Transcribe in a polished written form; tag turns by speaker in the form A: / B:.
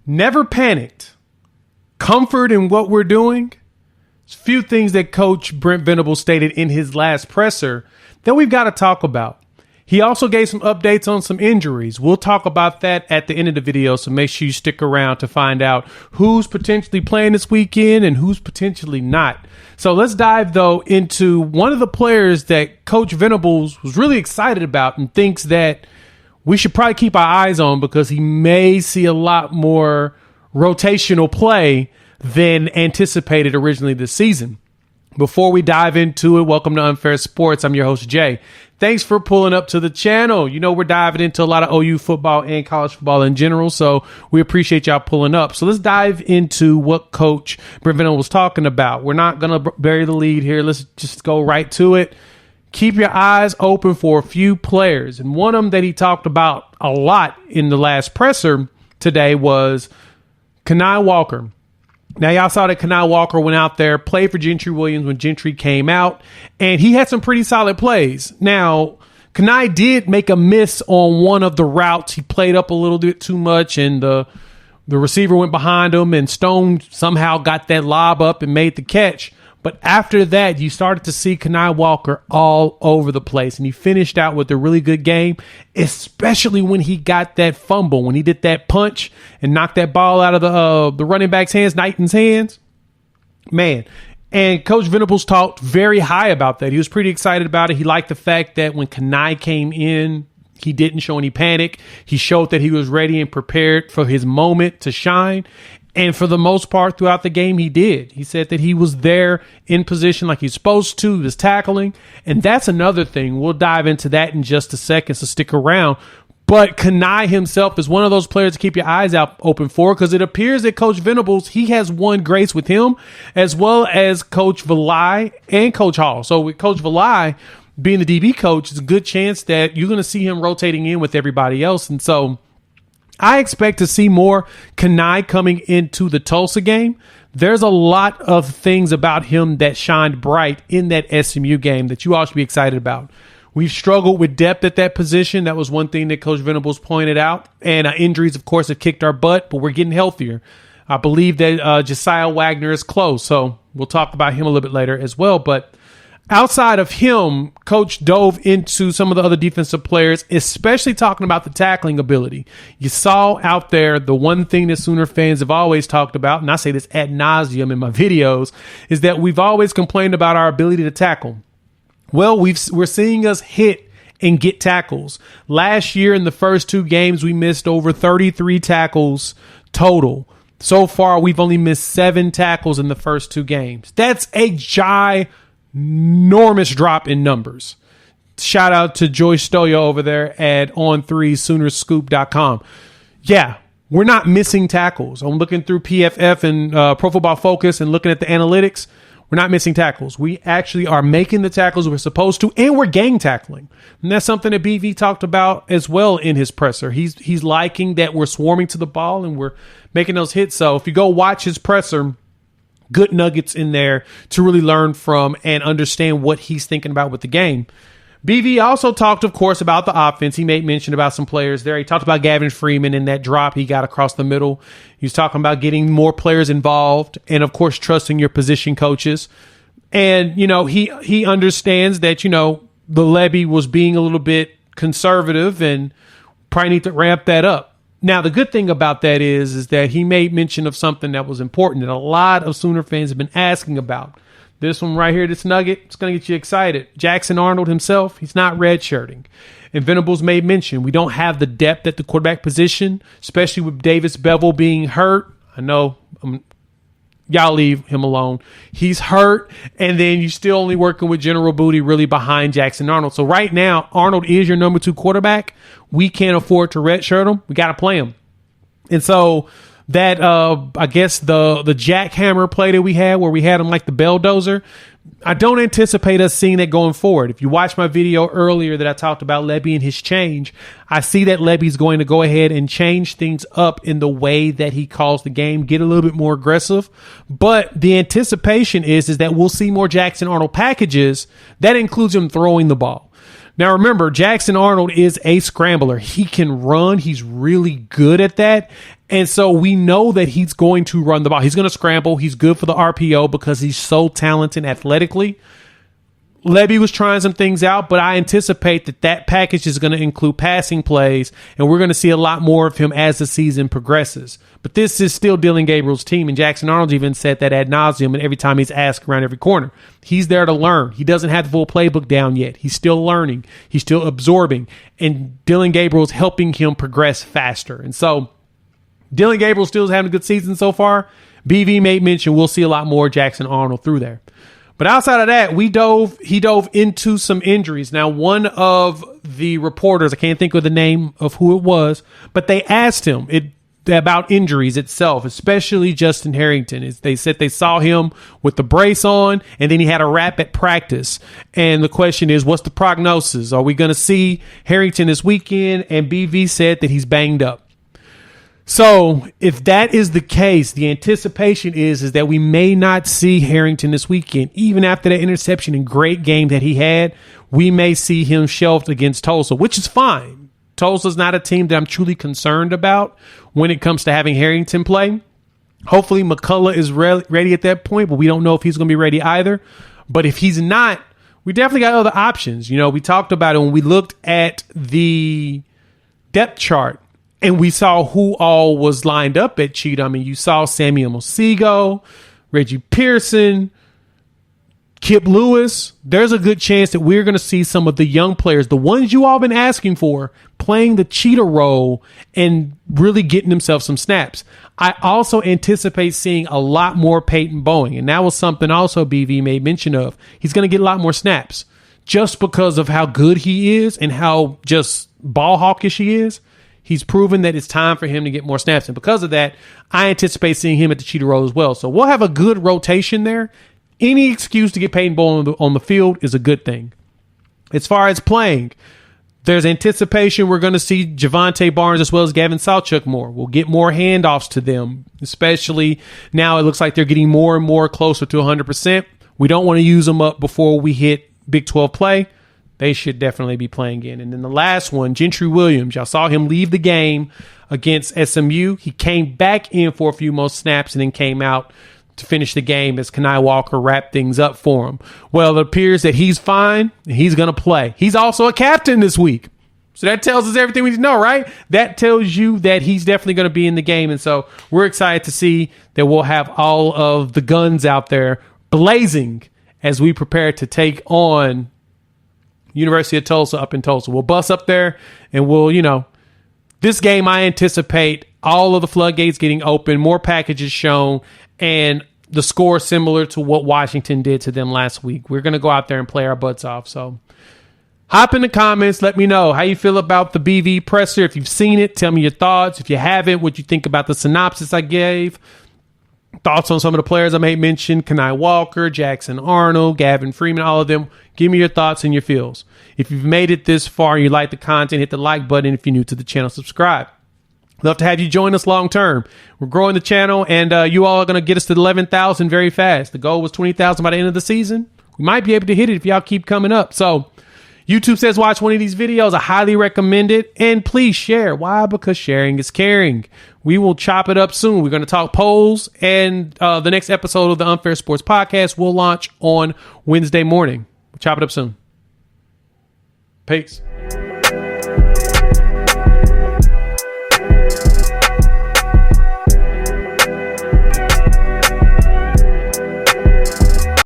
A: never panicked, comfort in what we're doing. There's a few things that Coach Brent Venables stated in his last presser that we've got to talk about. He also gave some updates on some injuries. We'll talk about that at the end of the video, so make sure you stick around to find out who's potentially playing this weekend and who's potentially not. So let's dive, though, into one of the players that Coach Venables was really excited about and thinks that we should probably keep our eyes on because he may see a lot more rotational play than anticipated originally this season. Before we dive into it, welcome to Unfair Sports. I'm your host, Jay. Thanks for pulling up to the channel. You know, we're diving into a lot of OU football and college football in general, so we appreciate y'all pulling up. So let's dive into what Coach Brent Venables was talking about. We're not going to bury the lead here. Let's just go right to it. Keep your eyes open for a few players. And one of them that he talked about a lot in the last presser today was Cani Walker. Now, y'all saw that Cani Walker went out there, played for Gentry Williams when Gentry came out, and he had some pretty solid plays. Now, Cani did make a miss on one of the routes. He played up a little bit too much, and the receiver went behind him, and Stone somehow got that lob up and made the catch. But after that, you started to see Cani Walker all over the place, and he finished out with a really good game, especially when he got that fumble, when he did that punch and knocked that ball out of the running back's hands, Knighton's hands. Man, and Coach Venables talked very high about that. He was pretty excited about it. He liked the fact that when Cani came in, he didn't show any panic. He showed that he was ready and prepared for his moment to shine. And for the most part throughout the game, he did. He said that he was there in position like he's supposed to. He was tackling. And that's another thing. We'll dive into that in just a second, so stick around. But Cani himself is one of those players to keep your eyes out open for, because it appears that Coach Venables, he has won grace with him, as well as Coach Valai and Coach Hall. So with Coach Valai being the DB coach, it's a good chance that you're going to see him rotating in with everybody else. And so I expect to see more Cani coming into the Tulsa game. There's a lot of things about him that shined bright in that SMU game that you all should be excited about. We've struggled with depth at that position. That was one thing that Coach Venables pointed out. And injuries, of course, have kicked our butt, but we're getting healthier. I believe that Josiah Wagner is close, so we'll talk about him a little bit later as well. But outside of him, Coach dove into some of the other defensive players, especially talking about the tackling ability. You saw out there the one thing that Sooner fans have always talked about, and I say this ad nauseum in my videos, is that we've always complained about our ability to tackle. Well, we're seeing us hit and get tackles. Last year in the first two games, we missed over 33 tackles total. So far, we've only missed 7 tackles in the first two games. That's a enormous drop in numbers. Shout out to Joyce Stoya over there at on3soonerscoop.com. Yeah, we're not missing tackles. I'm looking through PFF and Pro Football Focus and looking at the analytics. We're not missing tackles. We actually are making the tackles we're supposed to, and we're gang tackling. And that's something that BV talked about as well in his presser. He's liking that we're swarming to the ball and we're making those hits. So if you go watch his presser, good nuggets in there to really learn from and understand what he's thinking about with the game. BV also talked, of course, about the offense. He made mention about some players there. He talked about Gavin Freeman and that drop he got across the middle. He was talking about getting more players involved and, of course, trusting your position coaches. And, you know, he understands that, you know, the Levy was being a little bit conservative and probably need to ramp that up. Now, the good thing about that is that he made mention of something that was important that a lot of Sooner fans have been asking about. This one right here, this nugget, it's going to get you excited. Jackson Arnold himself, he's not redshirting. And Venables made mention, we don't have the depth at the quarterback position, especially with Davis Bevel being hurt. I know, y'all leave him alone. He's hurt, and then you're still only working with General Booty really behind Jackson Arnold. So right now, Arnold is your number 2 quarterback. We can't afford to redshirt him. We got to play him. And so that, I guess, the jackhammer play that we had where we had him like the belldozer, I don't anticipate us seeing that going forward. If you watch my video earlier that I talked about Lebby and his change, I see that Lebby's going to go ahead and change things up in the way that he calls the game, get a little bit more aggressive. But the anticipation is that we'll see more Jackson Arnold packages. That includes him throwing the ball. Now, remember, Jackson Arnold is a scrambler. He can run. He's really good at that. And so we know that he's going to run the ball. He's going to scramble. He's good for the RPO because he's so talented athletically. Levy was trying some things out, but I anticipate that package is going to include passing plays, and we're going to see a lot more of him as the season progresses. But this is still Dillon Gabriel's team, and Jackson Arnold even said that ad nauseum, and every time he's asked around every corner. He's there to learn. He doesn't have the full playbook down yet. He's still learning. He's still absorbing, and Dillon Gabriel's helping him progress faster. And so Dillon Gabriel still is having a good season so far. BV made mention we'll see a lot more Jackson Arnold through there. But outside of that, he dove into some injuries. Now, one of the reporters, I can't think of the name of who it was, but they asked him about injuries itself, especially Justin Harrington. They said they saw him with the brace on, and then he had a wrap at practice. And the question is, what's the prognosis? Are we going to see Harrington this weekend? And BV said that he's banged up. So if that is the case, the anticipation is that we may not see Harrington this weekend. Even after that interception and great game that he had, we may see him shelved against Tulsa, which is fine. Tulsa's not a team that I'm truly concerned about when it comes to having Harrington play. Hopefully McCullough is ready at that point, but we don't know if he's going to be ready either. But if he's not, we definitely got other options. You know, we talked about it when we looked at the depth chart. And we saw who all was lined up at Cheatham. I mean, you saw Samuel Mosigo, Reggie Pearson, Kip Lewis. There's a good chance that we're going to see some of the young players, the ones you all been asking for, playing the cheetah role and really getting themselves some snaps. I also anticipate seeing a lot more Peyton Boeing. And that was something also BV made mention of. He's going to get a lot more snaps just because of how good he is and how just ball hawkish he is. He's proven that it's time for him to get more snaps. And because of that, I anticipate seeing him at the cheetah role as well. So we'll have a good rotation there. Any excuse to get Peyton Bowen on the field is a good thing. As far as playing, there's anticipation we're going to see Javonte Barnes as well as Gavin Sawchuk more. We'll get more handoffs to them, especially now it looks like they're getting more and more closer to 100%. We don't want to use them up before we hit Big 12 play. They should definitely be playing in. And then the last one, Gentry Williams. Y'all saw him leave the game against SMU. He came back in for a few more snaps and then came out to finish the game as Cani Walker wrapped things up for him. Well, it appears that he's fine and he's going to play. He's also a captain this week. So that tells us everything we need to know, right? That tells you that he's definitely going to be in the game. And so we're excited to see that we'll have all of the guns out there blazing as we prepare to take on University of Tulsa up in Tulsa. We'll bus up there and we'll, this game I anticipate all of the floodgates getting open, more packages shown, and the score similar to what Washington did to them last week. We're going to go out there and play our butts off. So hop in the comments. Let me know how you feel about the BV presser. If you've seen it, tell me your thoughts. If you haven't, what you think about the synopsis I gave. Thoughts on some of the players I may mention, Cani Walker, Jackson Arnold, Gavin Freeman, all of them. Give me your thoughts and your feels. If you've made it this far and you like the content, hit the like button. If you're new to the channel, subscribe. Love to have you join us long term. We're growing the channel, and you all are going to get us to 11,000 very fast. The goal was 20,000 by the end of the season. We might be able to hit it if y'all keep coming up. So YouTube says watch one of these videos. I highly recommend it. And please share. Why? Because sharing is caring. We will chop it up soon. We're going to talk polls, and the next episode of the Unfair Sports Podcast will launch on Wednesday morning. We'll chop it up soon. Peace.